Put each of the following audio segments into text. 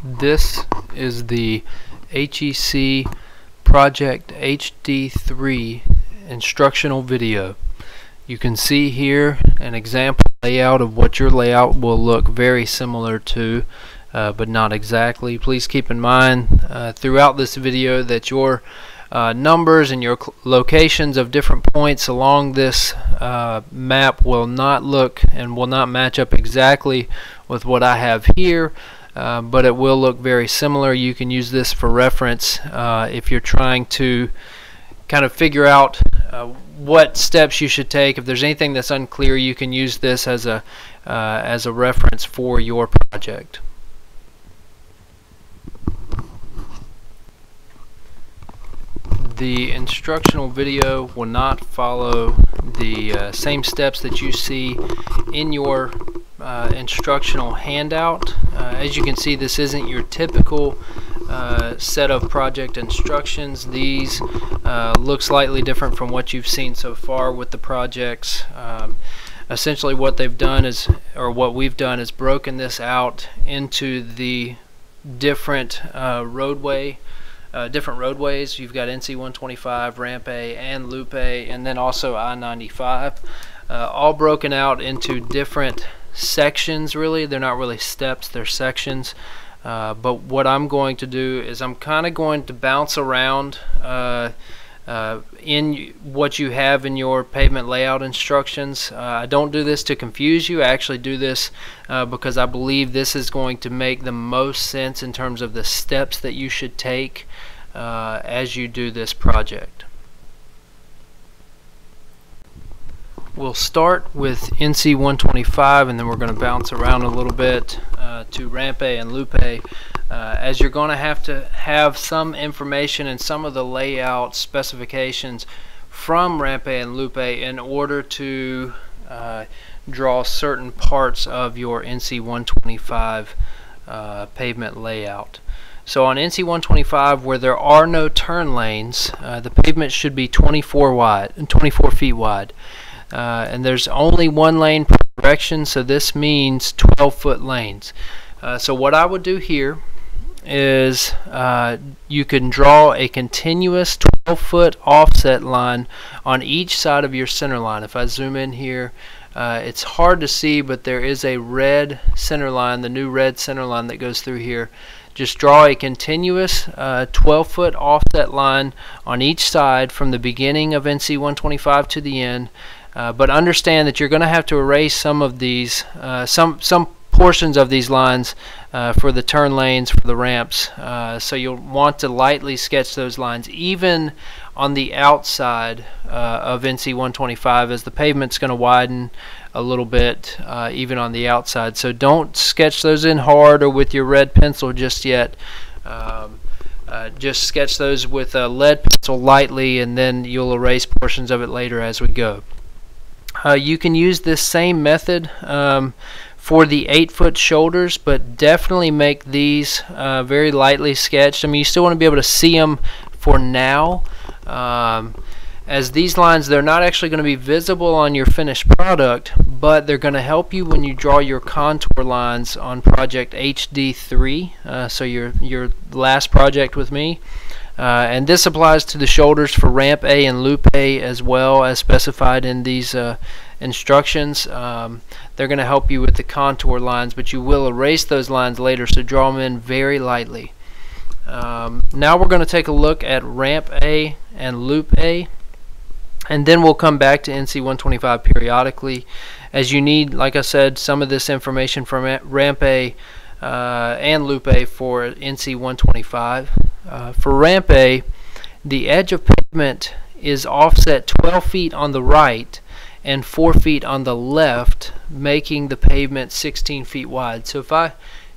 This is the HEC Project HD-2 instructional video. You can see here an example layout of what your layout will look very similar to, but not exactly. Please keep in mind throughout this video that your numbers and your locations of different points along this map will not look and will not match up exactly with what I have here. But it will look very similar. You can use this for reference if you're trying to kind of figure out what steps you should take. If there's anything that's unclear, you can use this as a reference for your project. The instructional video will not follow the same steps that you see in your instructional handout. As you can see, this isn't your typical set of project instructions. These look slightly different from what you've seen so far with the projects. Essentially what they've done is, or what we've done is broken this out into the different roadways. You've got NC 125, Ramp A, and Loop A, and then also I-95, all broken out into different sections. Really, they're not really steps, they're sections. But what I'm going to do is I'm kind of going to bounce around in what you have in your pavement layout instructions. I don't do this to confuse you. I actually do this because I believe this is going to make the most sense in terms of the steps that you should take as you do this project. We'll start with NC 125, and then we're going to bounce around a little bit to Ramp A and Loop A, as you're going to have some information and some of the layout specifications from Ramp A and Loop A in order to draw certain parts of your NC 125 pavement layout. So on NC 125, where there are no turn lanes, the pavement should be 24 feet wide. And there's only one lane per direction, so this means 12-foot lanes. So what I would do here is you can draw a continuous 12-foot offset line on each side of your center line. If I zoom in here, it's hard to see, but there is a red center line, the new red center line that goes through here. Just draw a continuous 12-foot offset line on each side from the beginning of NC 125 to the end. But understand that you're going to have to erase some of these, some portions of these lines for the turn lanes, for the ramps. So you'll want to lightly sketch those lines, even on the outside of NC 125, as the pavement's going to widen a little bit, even on the outside. So don't sketch those in hard or with your red pencil just yet. Just sketch those with a lead pencil lightly, and then you'll erase portions of it later as we go. You can use this same method for the 8-foot shoulders, but definitely make these very lightly sketched. I mean, you still want to be able to see them for now, as these lines, they're not actually going to be visible on your finished product, but they're going to help you when you draw your contour lines on Project HD-2, so your last project with me. And this applies to the shoulders for Ramp A and Loop A as well, as specified in these instructions. They're going to help you with the contour lines, but you will erase those lines later, so draw them in very lightly. Now we're going to take a look at Ramp A and Loop A, and then we'll come back to NC 125 periodically, as you need, like I said, some of this information from Ramp A and Loop A for NC 125. For Ramp A, the edge of pavement is offset 12 feet on the right and 4 feet on the left, making the pavement 16 feet wide. So if I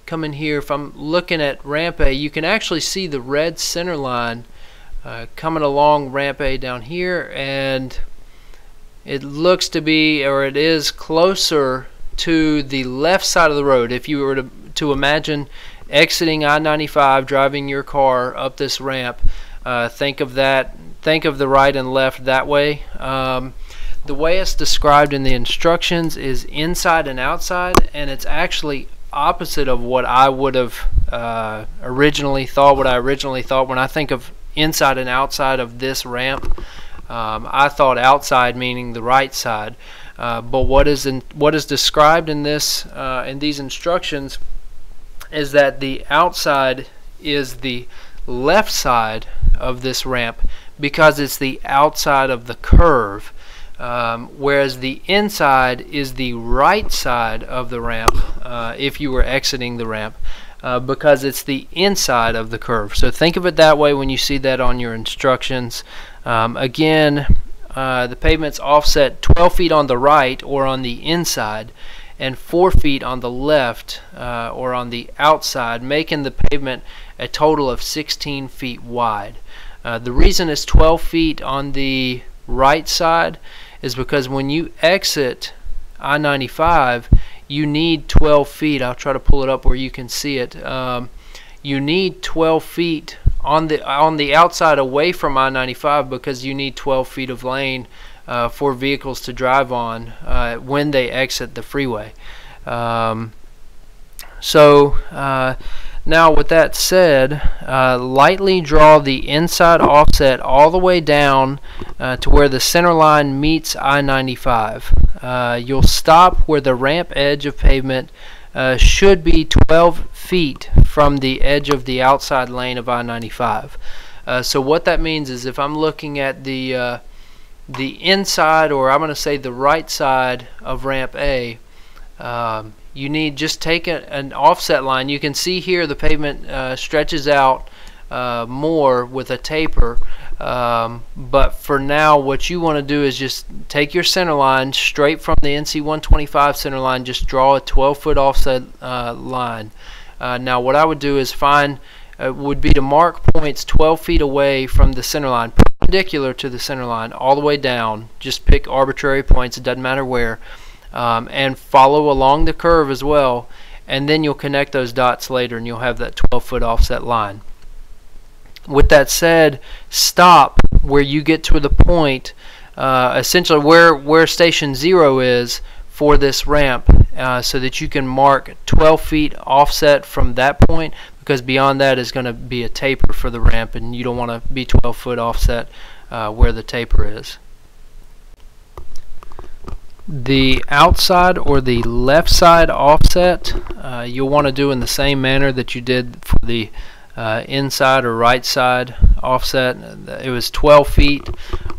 come in here, if I'm looking at Ramp A, you can actually see the red center line coming along Ramp A down here, and it looks to be, or it is closer to the left side of the road. If you were to imagine exiting I-95, driving your car up this ramp, think of that, think of the right and left that way. The way it's described in the instructions is inside and outside, and it's actually opposite of what I would have originally thought. What I originally thought when I think of inside and outside of this ramp, I thought outside meaning the right side. But what is described in this in these instructions is that the outside is the left side of this ramp because it's the outside of the curve, whereas the inside is the right side of the ramp if you were exiting the ramp, because it's the inside of the curve. So think of it that way when you see that on your instructions. Again, the pavement's offset 12 feet on the right or on the inside and 4 feet on the left or on the outside, making the pavement a total of 16 feet wide. The reason it's 12 feet on the right side is because when you exit I-95, you need 12 feet. I'll try to pull it up where you can see it. You need 12 feet on the outside away from I-95 because you need 12 feet of lane for vehicles to drive on when they exit the freeway. Now with that said, lightly draw the inside offset all the way down to where the center line meets I-95. You'll stop where the ramp edge of pavement should be 12 feet from the edge of the outside lane of I-95. So what that means is if I'm looking at the inside, or I'm going to say the right side of ramp A, you need just take an offset line. You can see here the pavement stretches out more with a taper, but for now what you want to do is just take your center line straight from the NC 125 center line, just draw a 12-foot offset line. Now what I would do is would be to mark points 12 feet away from the center line, perpendicular to the center line all the way down. Just pick arbitrary points, it doesn't matter where, and follow along the curve as well, and then you'll connect those dots later and you'll have that 12-foot offset line. With that said, stop where you get to the point, essentially where station 0 is for this ramp, so that you can mark 12 feet offset from that point, because beyond that is going to be a taper for the ramp and you don't want to be 12-foot offset where the taper is. The outside or the left side offset you'll want to do in the same manner that you did for the inside or right side offset. It was 12 feet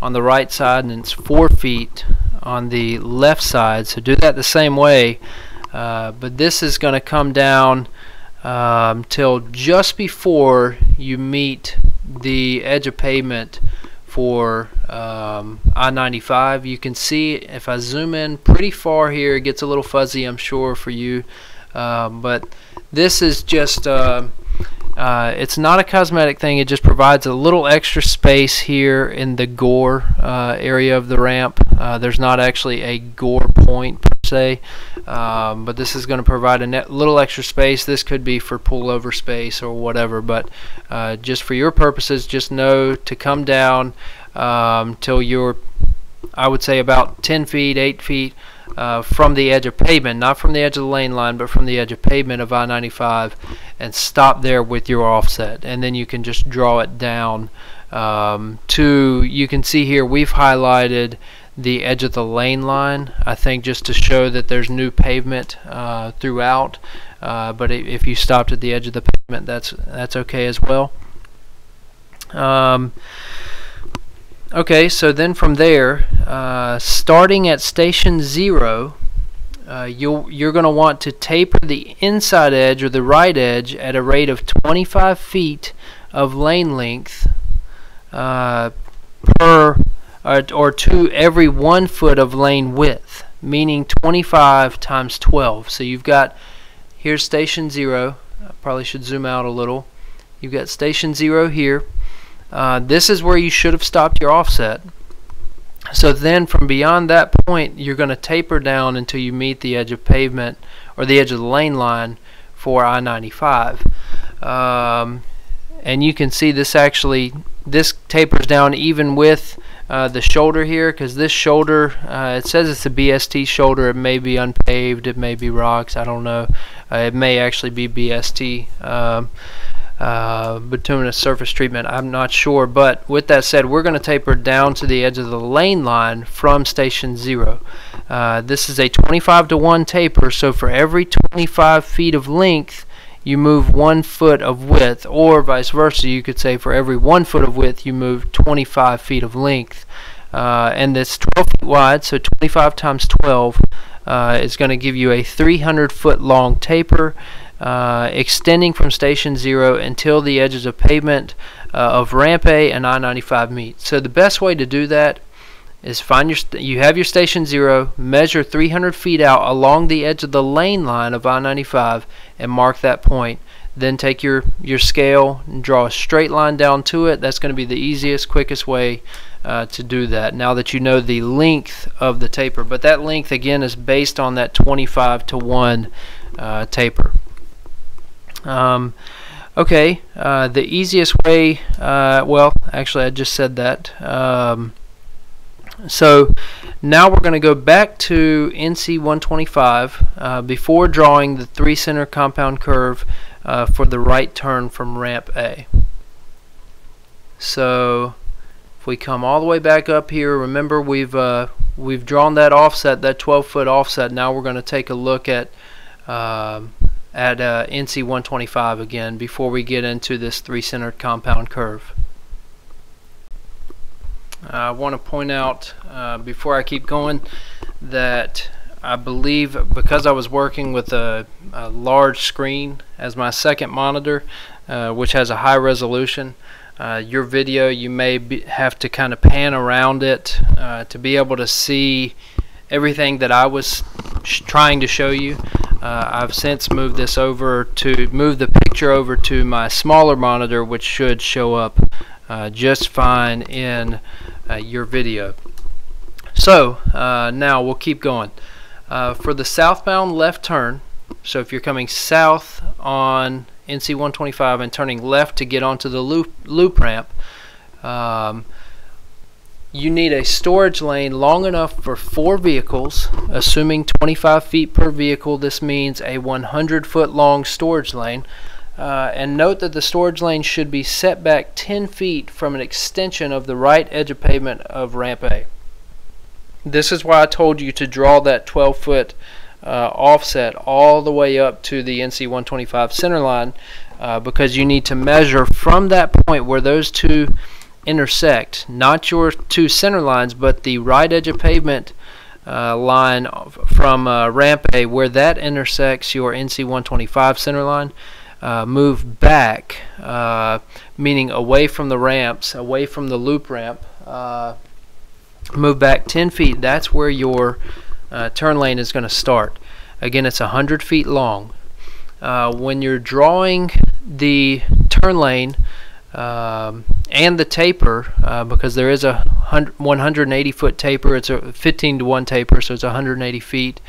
on the right side and it's 4 feet on the left side, so do that the same way, but this is going to come down till just before you meet the edge of pavement for I-95. You can see if I zoom in pretty far here, it gets a little fuzzy, I'm sure, for you, but this is just it's not a cosmetic thing. It just provides a little extra space here in the gore area of the ramp. There's not actually a gore point per se, but this is going to provide a little extra space. This could be for pullover space or whatever, but just for your purposes, just know to come down till you're, I would say, about 10 feet, 8 feet from the edge of pavement, not from the edge of the lane line, but from the edge of pavement of I-95, and stop there with your offset, and then you can just draw it down to, you can see here we've highlighted the edge of the lane line, I think just to show that there's new pavement throughout, but if you stopped at the edge of the pavement, that's okay as well. Okay, so then from there, starting at station 0, you're going to want to taper the inside edge or the right edge at a rate of 25 feet of lane length per or to every 1 foot of lane width, meaning 25 times 12. So you've got, here's station 0. I probably should zoom out a little. You've got station 0 here. This is where you should have stopped your offset. So then from beyond that point, you're going to taper down until you meet the edge of pavement or the edge of the lane line for I-95. And you can see this tapers down even with the shoulder here, because this shoulder, it says it's a BST shoulder. It may be unpaved, it may be rocks, I don't know. It may actually be BST, bituminous surface treatment, I'm not sure. But with that said, we're going to taper down to the edge of the lane line from station 0. This is a 25-to-1 taper, so for every 25 feet of length you move 1 foot of width, or vice versa. You could say for every 1 foot of width you move 25 feet of length. And it's 12 feet wide, so 25 times 12 is going to give you a 300-foot long taper, extending from station 0 until the edges of pavement of ramp A and I-95 meet. So the best way to do that is find you have your station 0, measure 300 feet out along the edge of the lane line of I-95 and mark that point. Then take your scale and draw a straight line down to it. That's going to be the easiest, quickest way to do that, now that you know the length of the taper. But that length again is based on that 25-to-1 taper. Okay, the easiest way, well, actually I just said that. So now we're going to go back to NC 125 before drawing the 3-center compound curve for the right turn from ramp A. So if we come all the way back up here, remember we've drawn that offset, that 12-foot offset. Now we're going to take a look at NC 125 again before we get into this 3-centered compound curve. I want to point out before I keep going that I believe, because I was working with a large screen as my second monitor, which has a high resolution, your video, you may have to kind of pan around it to be able to see everything that I was trying to show you. I've since moved this over to move the picture over to my smaller monitor, which should show up just fine in your video. So now we'll keep going. For the southbound left turn, so if you're coming south on NC 125 and turning left to get onto the loop ramp, you need a storage lane long enough for 4 vehicles, assuming 25 feet per vehicle. This means a 100-foot long storage lane. And note that the storage lane should be set back 10 feet from an extension of the right edge of pavement of ramp A. This is why I told you to draw that 12-foot offset all the way up to the NC 125 center line, because you need to measure from that point where those two intersect, not your two center lines, but the right edge of pavement line from ramp A, where that intersects your NC 125 center line. Move back, meaning away from the ramps, away from the loop ramp. Move back 10 feet. That's where your turn lane is going to start. Again, it's 100 feet long. When you're drawing the turn lane and the taper, because there is a 180-foot taper, it's a 15-to-1 taper, so it's 180 feet.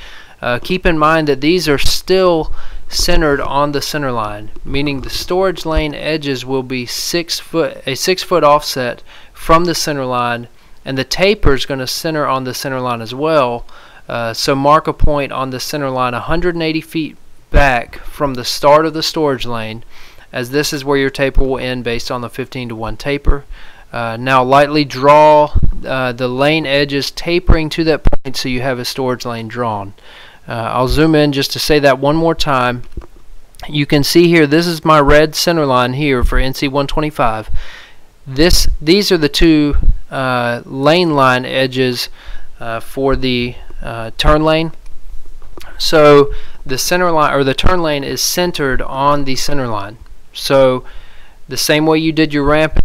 Keep in mind that these are still centered on the center line, meaning the storage lane edges will be a 6-foot offset from the center line, and the taper is going to center on the center line as well. So mark a point on the center line 180 feet back from the start of the storage lane, as this is where your taper will end based on the 15-to-1 taper. Now lightly draw the lane edges tapering to that point so you have a storage lane drawn. I'll zoom in just to say that one more time. You can see here, this is my red center line here for NC 125. These are the two lane line edges for the turn lane. So the center line, or the turn lane, is centered on the center line. So the same way you did your ramp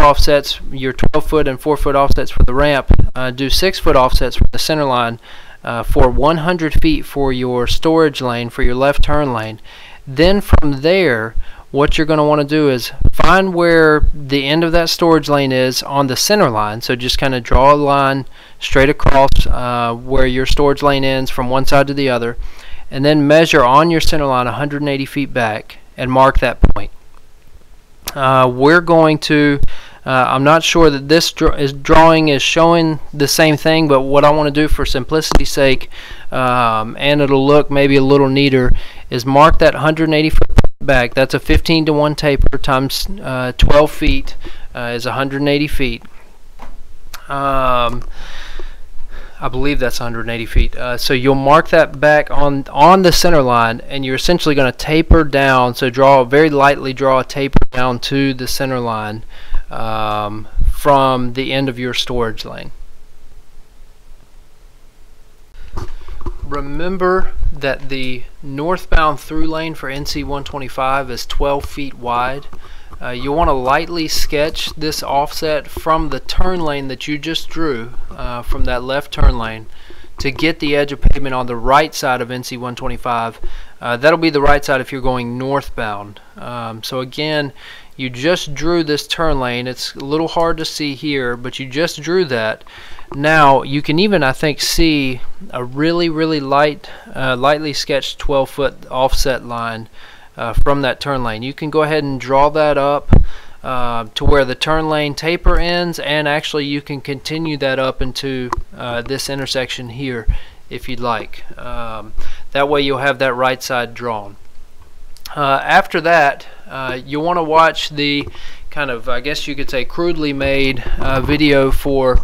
offsets, your 12-foot and 4-foot offsets for the ramp, do 6-foot offsets from the center line for 100 feet for your storage lane, for your left turn lane. Then from there, what you're going to want to do is find where the end of that storage lane is on the center line. So just kind of draw a line straight across where your storage lane ends from one side to the other, and then measure on your center line 180 feet back and mark that point. We're going to I'm not sure that this drawing is showing the same thing, but what I want to do for simplicity's sake, and it'll look maybe a little neater, is mark that 180 foot back. That's a 15-to-1 taper times 12 feet is 180 feet. I believe that's 180 feet. So you'll mark that back on the center line, and you're essentially going to taper down. So very lightly draw a taper down to the center line from the end of your storage lane. Remember that the northbound through lane for NC 125 is 12 feet wide. You want to lightly sketch this offset from the turn lane that you just drew, from that left turn lane, to get the edge of pavement on the right side of NC 125. That'll be the right side if you're going northbound. So again, you just drew this turn lane. It's a little hard to see here, but you just drew that. Now you can even, I think, see a really lightly sketched 12-foot offset line from that turn lane. You can go ahead and draw that up to where the turn lane taper ends, and actually you can continue that up into this intersection here if you'd like. That way you'll have that right side drawn. After that, you'll want to watch the kind of, I guess you could say, crudely made video for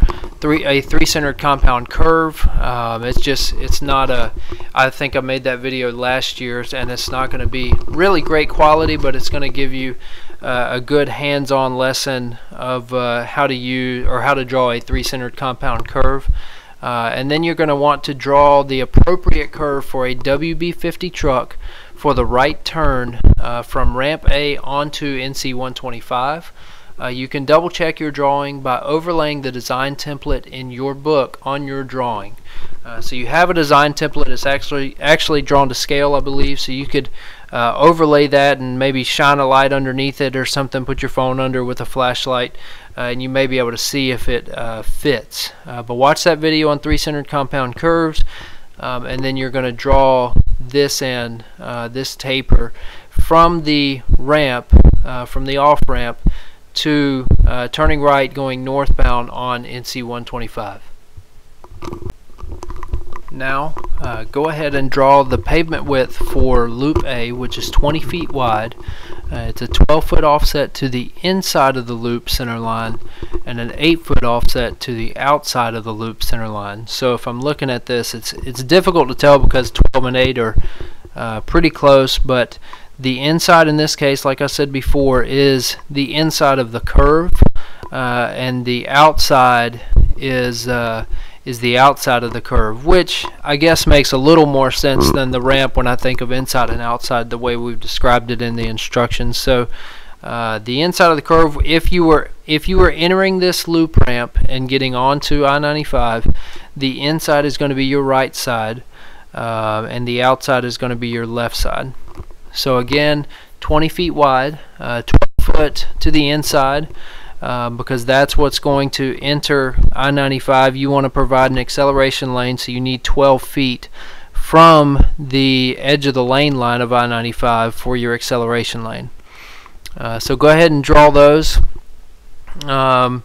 a three-centered compound curve. It's not a, I think I made that video last year, and it's not going to be really great quality, but it's going to give you a good hands-on lesson of how to use or how to draw a three-centered compound curve. And then you're going to want to draw the appropriate curve for a WB50 truck for the right turn from ramp A onto NC 125. You can double check your drawing by overlaying the design template in your book on your drawing. So you have a design template. It's actually drawn to scale, I believe, so you could overlay that and maybe shine a light underneath it or something, put your phone under with a flashlight, and you may be able to see if it fits. But watch that video on three-centered compound curves, and then you're going to draw this end, this taper, from the ramp, from the off-ramp to turning right going northbound on NC 125. Now go ahead and draw the pavement width for loop A, which is 20 feet wide. It's a 12-foot offset to the inside of the loop center line and an 8-foot offset to the outside of the loop center line. So if I'm looking at this, it's difficult to tell because 12 and 8 are pretty close, but the inside in this case, like I said before, is the inside of the curve, and the outside is the outside of the curve, which I guess makes a little more sense than the ramp when I think of inside and outside the way we've described it in the instructions. So the inside of the curve, if you were entering this loop ramp and getting onto I-95, the inside is going to be your right side, and the outside is going to be your left side. So again, 20 feet wide, 12 foot to the inside, because that's what's going to enter I-95. You want to provide an acceleration lane, so you need 12 feet from the edge of the lane line of I-95 for your acceleration lane. So go ahead and draw those, and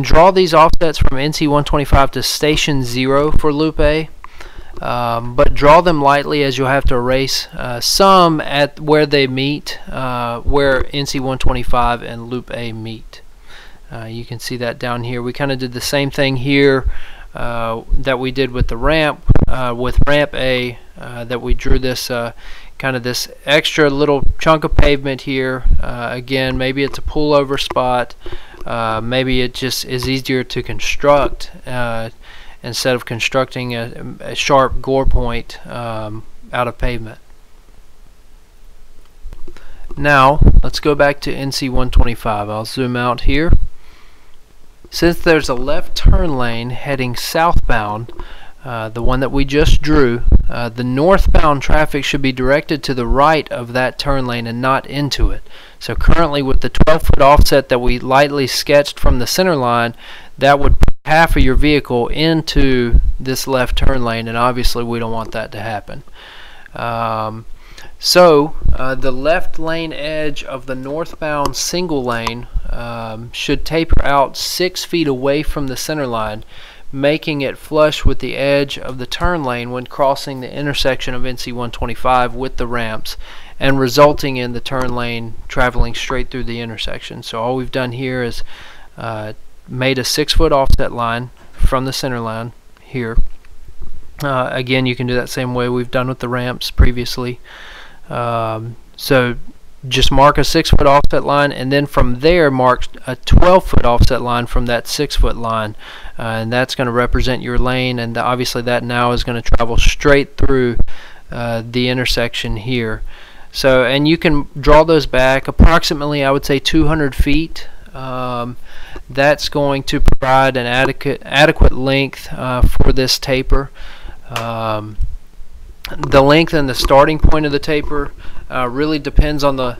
draw these offsets from NC 125 to station 0 for loop A. But draw them lightly, as you'll have to erase some at where they meet, where NC 125 and loop A meet. You can see that down here. We kind of did the same thing here that we did with the ramp, with ramp A, that we drew this kind of this extra little chunk of pavement here. Again, maybe it's a pullover spot, maybe it just is easier to construct instead of constructing a sharp gore point out of pavement. Now let's go back to NC 125. I'll zoom out here. Since there's a left turn lane heading southbound, the one that we just drew, the northbound traffic should be directed to the right of that turn lane and not into it. So currently, with the 12-foot offset that we lightly sketched from the center line, that would put half of your vehicle into this left turn lane, and obviously we don't want that to happen. So the left lane edge of the northbound single lane should taper out 6 feet away from the center line, making it flush with the edge of the turn lane when crossing the intersection of NC 125 with the ramps, and resulting in the turn lane traveling straight through the intersection. So all we've done here is made a 6-foot offset line from the center line here. Again, you can do that same way we've done with the ramps previously. So just mark a 6-foot offset line, and then from there mark a 12-foot offset line from that 6-foot line, and that's going to represent your lane, and obviously that now is going to travel straight through the intersection here. So, and you can draw those back approximately, I would say, 200 feet. That's going to provide an adequate length for this taper. The length and the starting point of the taper really depends on the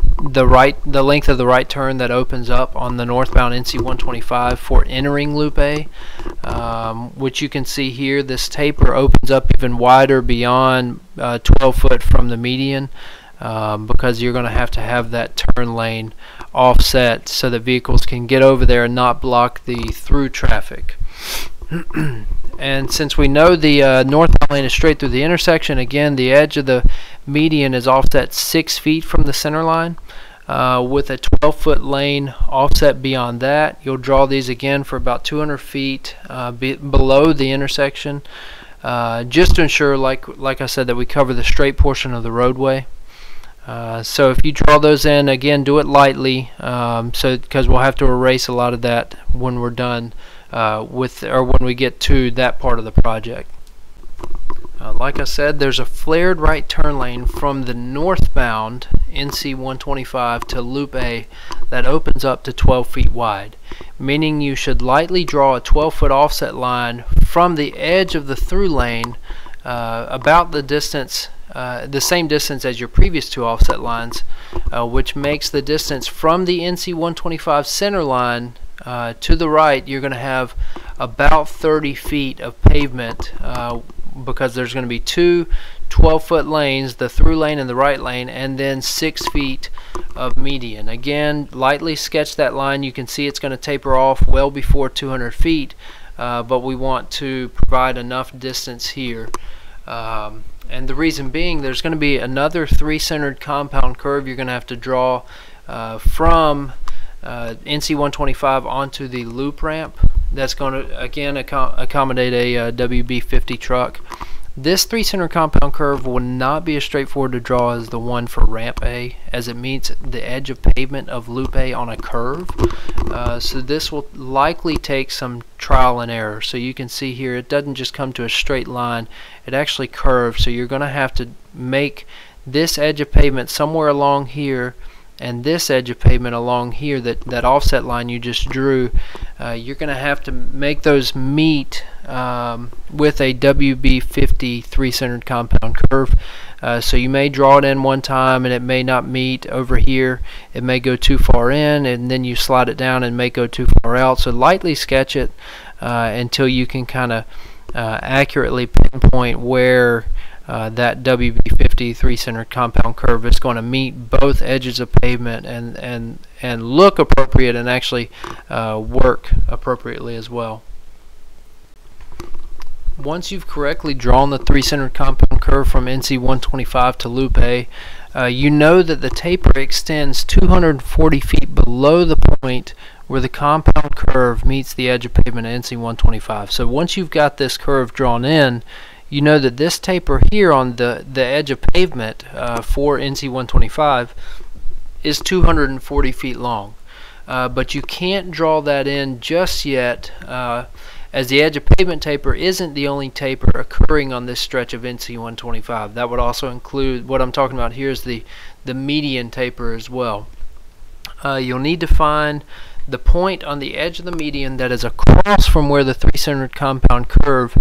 length of the right turn that opens up on the northbound NC 125 for entering Loop A, which you can see here. This taper opens up even wider beyond 12 foot from the median, because you're going to have that turn lane offset so that vehicles can get over there and not block the through traffic. And since we know the northbound lane is straight through the intersection, again, the edge of the median is offset 6 feet from the center line, with a 12-foot lane offset beyond that. You'll draw these again for about 200 feet below the intersection, just to ensure, like I said, that we cover the straight portion of the roadway. So if you draw those in, again, do it lightly, because we'll have to erase a lot of that when we're done when we get to that part of the project. Like I said, there's a flared right turn lane from the northbound NC 125 to Loop A that opens up to 12 feet wide, meaning you should lightly draw a 12-foot offset line from the edge of the through lane, about the distance, the same distance as your previous two offset lines, which makes the distance from the NC 125 center line to the right. You're going to have about 30 feet of pavement, because there's going to be two 12-foot lanes, the through lane and the right lane, and then 6 feet of median. Again, lightly sketch that line. You can see it's going to taper off well before 200 feet, but we want to provide enough distance here. And the reason being, there's going to be another 3-centered compound curve you're going to have to draw from NC 125 onto the loop ramp. That's going to again accommodate a WB50 truck. This 3-center compound curve will not be as straightforward to draw as the one for ramp A, as it meets the edge of pavement of loop A on a curve. So this will likely take some trial and error. So you can see here, it doesn't just come to a straight line, it actually curves. So you're going to have to make this edge of pavement somewhere along here, and this edge of pavement along here, that offset line you just drew. You're going to have to make those meet with a WB50 3-centered compound curve. So you may draw it in one time and it may not meet over here. It may go too far in, and then you slide it down and may go too far out. So lightly sketch it until you can kind of accurately pinpoint where that WB50 3-centered compound curve is going to meet both edges of pavement and look appropriate, and actually work appropriately as well. Once you've correctly drawn the 3-centered compound curve from NC 125 to Loop A, you know that the taper extends 240 feet below the point where the compound curve meets the edge of pavement at NC 125. So once you've got this curve drawn in, you know that this taper here on the edge of pavement for NC 125 is 240 feet long. But you can't draw that in just yet, as the edge of pavement taper isn't the only taper occurring on this stretch of NC 125. That would also include, what I'm talking about here is the median taper as well. You'll need to find the point on the edge of the median that is across from where the 3-centered compound curve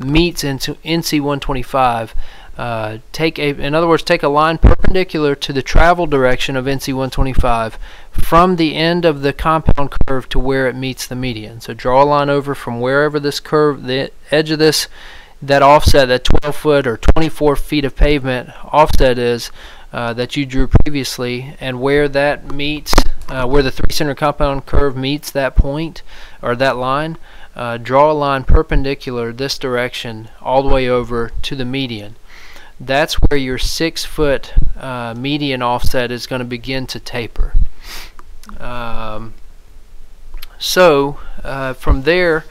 meets into NC 125. In other words, take a line perpendicular to the travel direction of NC 125 from the end of the compound curve to where it meets the median. So draw a line over from wherever this curve, the edge of that offset, that 12-foot or 24 feet of pavement offset is that you drew previously, and where that meets where the three-center compound curve meets that point or that line, draw a line perpendicular this direction all the way over to the median. That's where your 6 foot median offset is going to begin to taper. From there,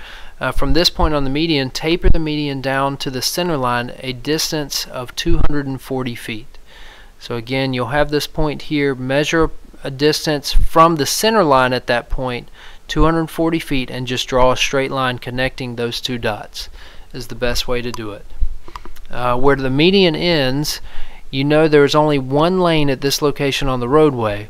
from this point on the median, taper the median down to the center line a distance of 240 feet. So again, you'll have this point here, measure a distance from the center line at that point, 240 feet, and just draw a straight line connecting those two dots is the best way to do it. Where the median ends, you know there's only one lane at this location on the roadway,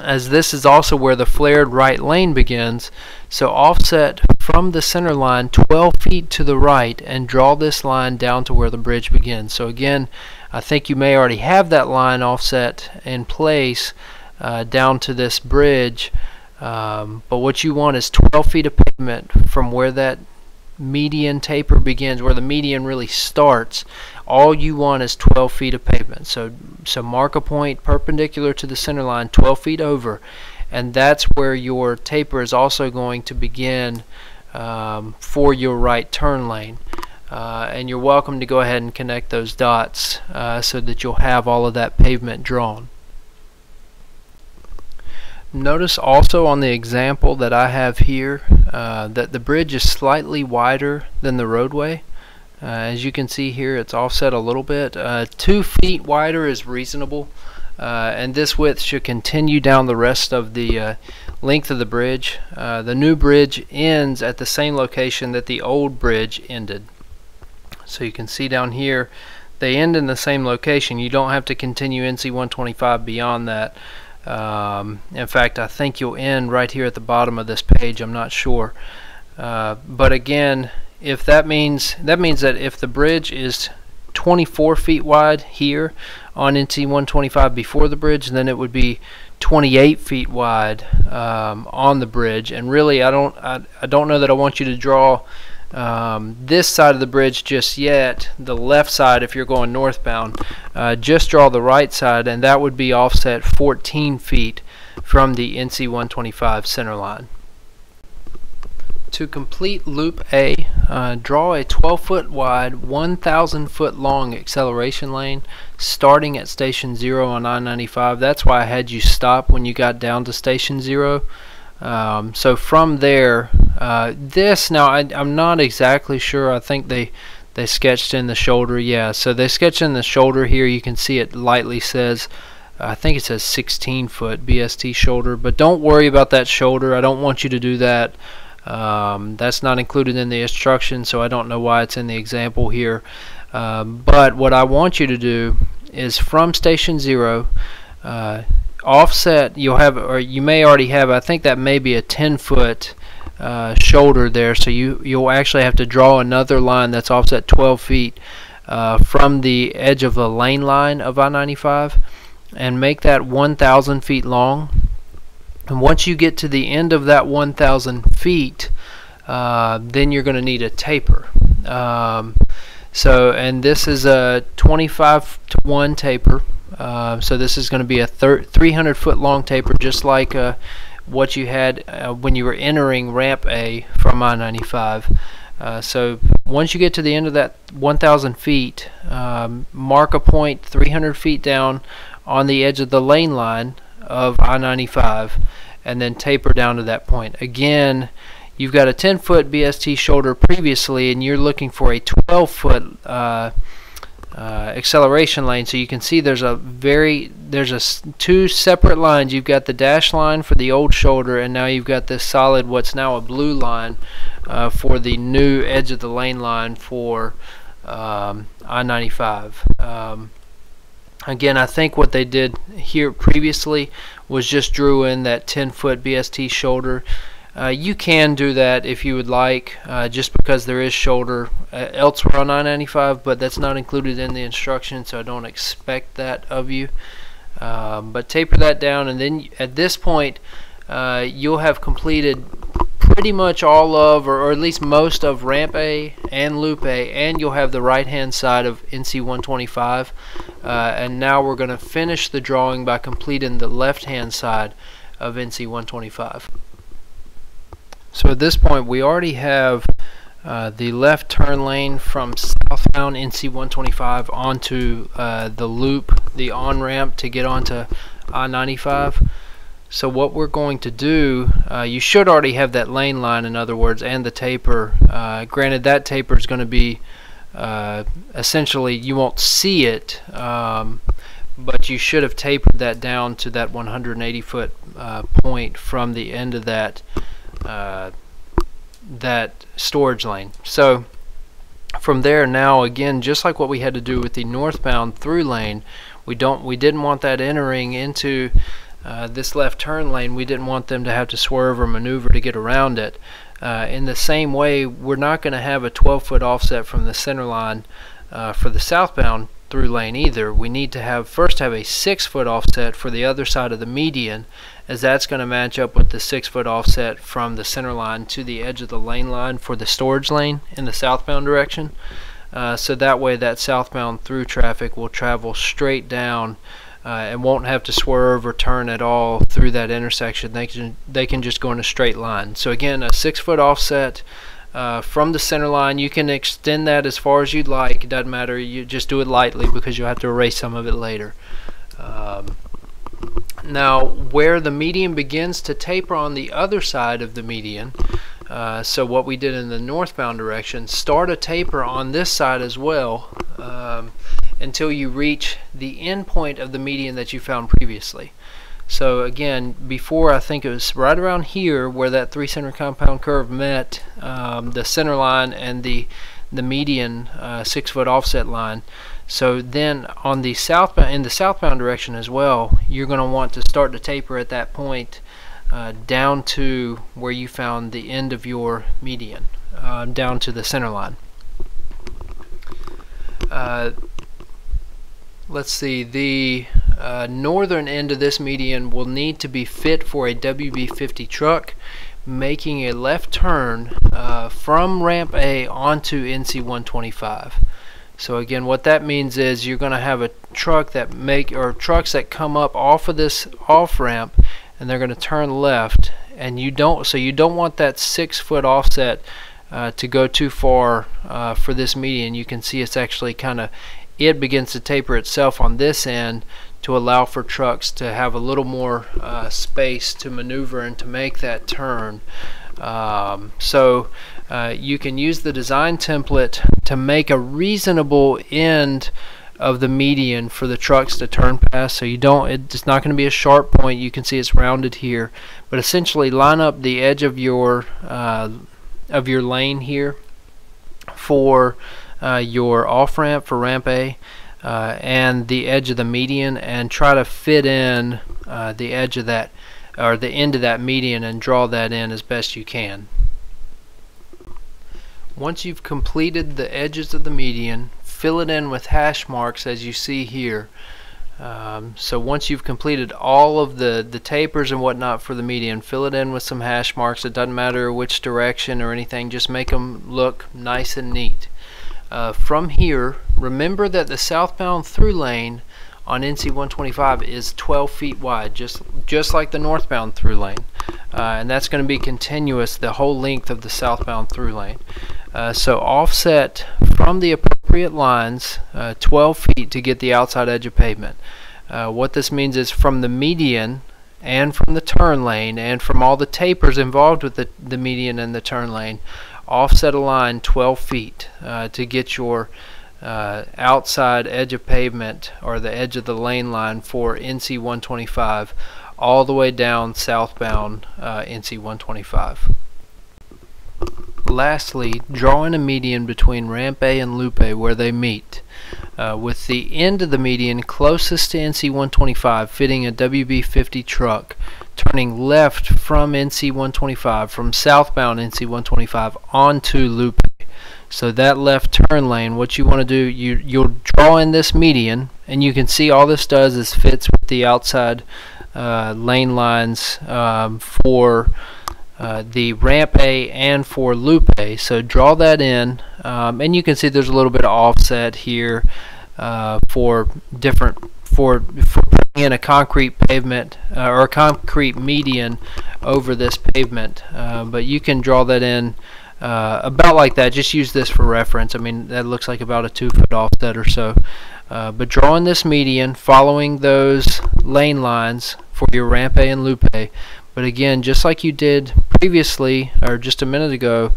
as this is also where the flared right lane begins. So offset from the center line 12 feet to the right and draw this line down to where the bridge begins. So again, I think you may already have that line offset in place down to this bridge, but what you want is 12 feet of pavement from where that median taper begins, where the median really starts. All you want is 12 feet of pavement. So mark a point perpendicular to the center line 12 feet over, and that's where your taper is also going to begin for your right turn lane. And you're welcome to go ahead and connect those dots so that you'll have all of that pavement drawn. Notice also on the example that I have here that the bridge is slightly wider than the roadway. As you can see here, it's offset a little bit. 2 feet wider is reasonable, and this width should continue down the rest of the length of the bridge. The new bridge ends at the same location that the old bridge ended. So you can see down here they end in the same location. You don't have to continue NC 125 beyond that. In fact, I think you'll end right here at the bottom of this page. I'm not sure, but again, if that means that if the bridge is 24 feet wide here on NC 125 before the bridge, then it would be 28 feet wide on the bridge. And really, I don't know that I want you to draw this side of the bridge just yet, the left side if you're going northbound. Just draw the right side, and that would be offset 14 feet from the NC 125 center line. To complete loop A, draw a 12 foot wide, 1,000 foot long acceleration lane starting at station 0 on I-95. That's why I had you stop when you got down to station 0. So from there, I'm not exactly sure. I think they sketched in the shoulder. Yeah, so they sketched in the shoulder here. You can see it lightly says, I think it says 16 foot BST shoulder, but don't worry about that shoulder. I don't want you to do that. That's not included in the instruction, so I don't know why it's in the example here. But what I want you to do is from station 0, offset, you'll have, or you may already have, I think that may be a 10 foot shoulder there, so you'll actually have to draw another line that's offset 12 feet from the edge of the lane line of I-95 and make that 1,000 feet long. And once you get to the end of that 1,000 feet, then you're going to need a taper. And this is a 25-to-1 taper. So this is going to be a 300 foot long taper, just like what you had when you were entering ramp A from I-95. So once you get to the end of that 1,000 feet, mark a point 300 feet down on the edge of the lane line of I-95 and then taper down to that point. Again, you've got a 10 foot BST shoulder previously, and you're looking for a 12 foot acceleration lane. So you can see there's two separate lines. You've got the dash line for the old shoulder, and now you've got this solid, what's now a blue line, for the new edge of the lane line for I-95. Again, I think what they did here previously was just drew in that 10 foot BST shoulder. You can do that if you would like, just because there is shoulder elsewhere on I-95, but that's not included in the instruction, so I don't expect that of you. But taper that down, and then at this point you'll have completed pretty much all of, or at least most of, ramp A and loop A, and you'll have the right hand side of NC 125. And now we're going to finish the drawing by completing the left hand side of NC 125. So at this point we already have the left turn lane from southbound NC 125 onto the loop, the on-ramp to get onto I-95. So what we're going to do, you should already have that lane line, in other words, and the taper. Granted, that taper is going to be essentially, you won't see it, but you should have tapered that down to that 180-foot point from the end of that that storage lane. So from there, now again, just like what we had to do with the northbound through lane, we didn't want that entering into this left turn lane. We didn't want them to have to swerve or maneuver to get around it. In the same way, we're not going to have a 12-foot offset from the center line for the southbound through lane either. We need to first have a 6-foot offset for the other side of the median, as that's going to match up with the 6-foot offset from the center line to the edge of the lane line for the storage lane in the southbound direction. So that way that southbound through traffic will travel straight down and won't have to swerve or turn at all through that intersection. They can just go in a straight line. So again, a 6-foot offset from the center line. You can extend that as far as you'd like. It doesn't matter. You just do it lightly because you'll have to erase some of it later. Now, where the median begins to taper on the other side of the median, so what we did in the northbound direction, start a taper on this side as well until you reach the end point of the median that you found previously. So again, before, I think it was right around here where that 3-center compound curve met the center line and the median 6-foot offset line. So then on the southbound, in the southbound direction as well, you're going to want to start to taper at that point down to where you found the end of your median, down to the center line. Let's see, the northern end of this median will need to be fit for a WB50 truck making a left turn from ramp A onto NC 125. So again, what that means is you're going to have a truck that trucks that come up off of this off ramp, and they're going to turn left, and you don't want that 6-foot offset to go too far for this median. You can see it's actually it begins to taper itself on this end to allow for trucks to have a little more space to maneuver and to make that turn. So you can use the design template to make a reasonable end of the median for the trucks to turn past. So it's not going to be a sharp point. You can see it's rounded here, but essentially line up the edge of your lane here for your off ramp for ramp A and the edge of the median, and try to fit in the edge of that, or the end of that median, and draw that in as best you can. Once you've completed the edges of the median, fill it in with hash marks as you see here. So once you've completed all of the tapers and whatnot for the median, fill it in with some hash marks. It doesn't matter which direction or anything, just make them look nice and neat. From here, remember that the southbound through lane on NC 125 is 12 feet wide, just like the northbound through lane, and that's going to be continuous the whole length of the southbound through lane. So offset from the appropriate lines 12 feet to get the outside edge of pavement. What this means is from the median and from the turn lane and from all the tapers involved with the median and the turn lane, offset a line 12 feet to get your outside edge of pavement, or the edge of the lane line for NC 125 all the way down southbound NC 125. Lastly, draw in a median between ramp A and loop A where they meet, with the end of the median closest to NC 125 fitting a WB50 truck turning left from NC 125, from southbound NC 125 onto loop A. So that left turn lane, what you want to do, you'll draw in this median, and you can see all this does is fits with the outside lane lines for the ramp A and for loop A. So draw that in, and you can see there's a little bit of offset here for putting in a concrete pavement or a concrete median over this pavement. But you can draw that in about like that. Just use this for reference. I mean, that looks like about a 2-foot offset or so. But drawing this median, following those lane lines for your ramp A and loop A. But again, just like you did previously, or just a minute ago,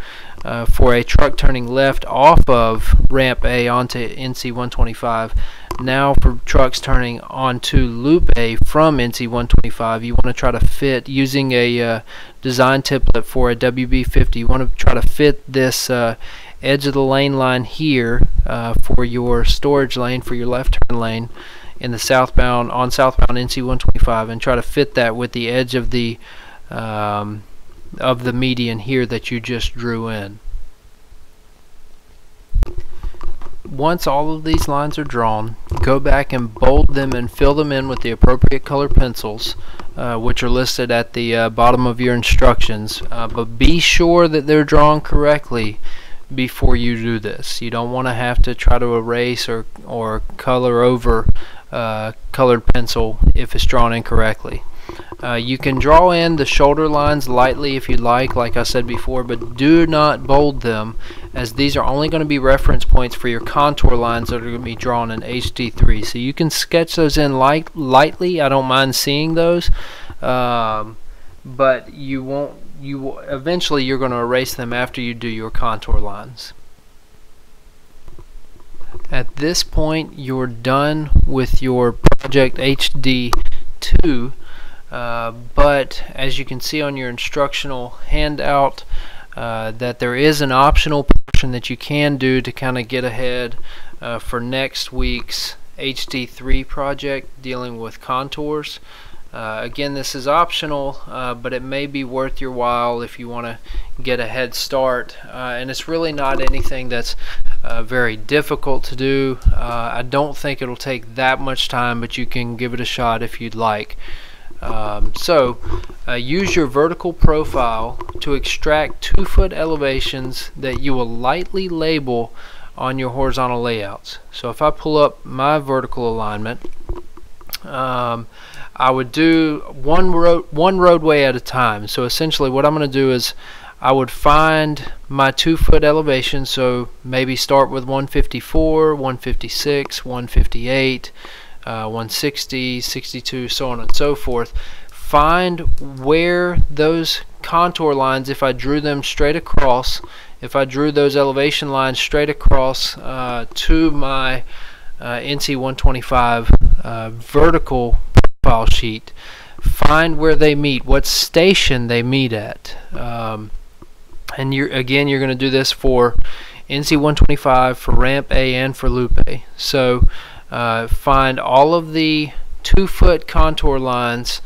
for a truck turning left off of ramp A onto NC 125, now for trucks turning onto loop A from NC 125, you want to try to fit, using a design template for a WB50, you want to try to fit this edge of the lane line here for your storage lane, for your left turn lane in the southbound NC 125, and try to fit that with the edge of the median here that you just drew in. Once all of these lines are drawn, go back and bold them and fill them in with the appropriate color pencils, which are listed at the bottom of your instructions. But be sure that they're drawn correctly before you do this. You don't want to have to try to erase or color over colored pencil if it's drawn incorrectly. You can draw in the shoulder lines lightly if you like I said before, but do not bold them, as these are only going to be reference points for your contour lines that are going to be drawn in HD3. So you can sketch those in lightly. I don't mind seeing those, but eventually you're going to erase them after you do your contour lines. At this point, you're done with your project HD-2. But as you can see on your instructional handout, that there is an optional portion that you can do to kind of get ahead for next week's HD3 project dealing with contours. Again, this is optional, but it may be worth your while if you want to get a head start, and it's really not anything that's very difficult to do. I don't think it'll take that much time, but you can give it a shot if you'd like. Use your vertical profile to extract 2-foot elevations that you will lightly label on your horizontal layouts. So if I pull up my vertical alignment, I would do one roadway at a time. So essentially what I'm going to do is I would find my 2-foot elevation, so maybe start with 154, 156, 158, 160, 62, so on and so forth. Find where those contour lines, if I drew them straight across, if I drew those elevation lines straight across to my NC 125 vertical profile sheet, find where they meet, what station they meet at. And you're going to do this for NC 125, for ramp A, and for loop A. So find all of the 2-foot contour lines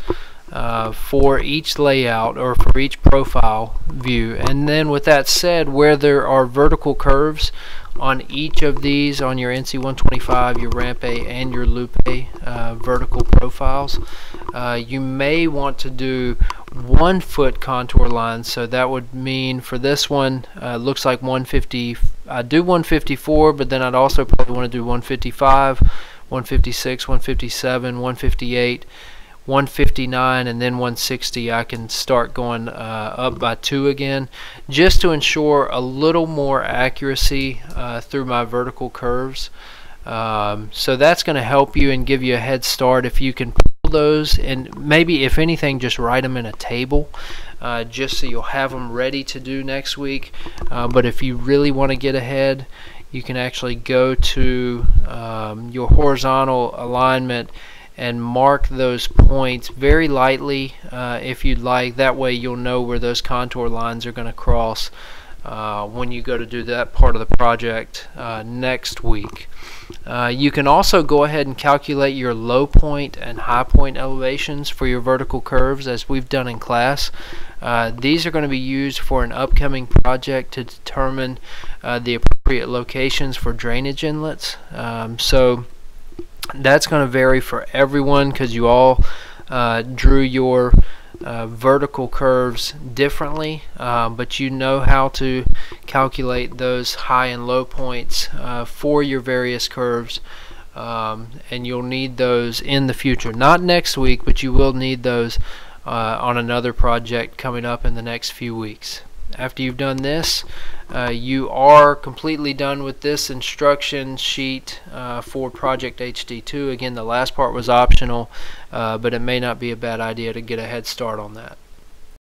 for each layout or for each profile view, and then with that said, where there are vertical curves on each of these, on your NC 125, your ramp A, and your loop A vertical profiles, you may want to do 1-foot contour lines. So that would mean for this one, looks like 150. I do 154, but then I'd also probably want to do 155, 156, 157, 158, 159, and then 160. I can start going up by 2 again, just to ensure a little more accuracy through my vertical curves. So that's going to help you and give you a head start if you can pull those, and maybe if anything just write them in a table, just so you'll have them ready to do next week. But if you really want to get ahead, you can actually go to your horizontal alignment and mark those points very lightly if you'd like. That way you'll know where those contour lines are going to cross when you go to do that part of the project next week. You can also go ahead and calculate your low point and high point elevations for your vertical curves, as we've done in class. These are going to be used for an upcoming project to determine the appropriate locations for drainage inlets. So that's going to vary for everyone, because you all drew your vertical curves differently, but you know how to calculate those high and low points for your various curves, and you'll need those in the future. Not next week, but you will need those on another project coming up in the next few weeks. After you've done this, you are completely done with this instruction sheet for Project HD-2. Again, the last part was optional, but it may not be a bad idea to get a head start on that.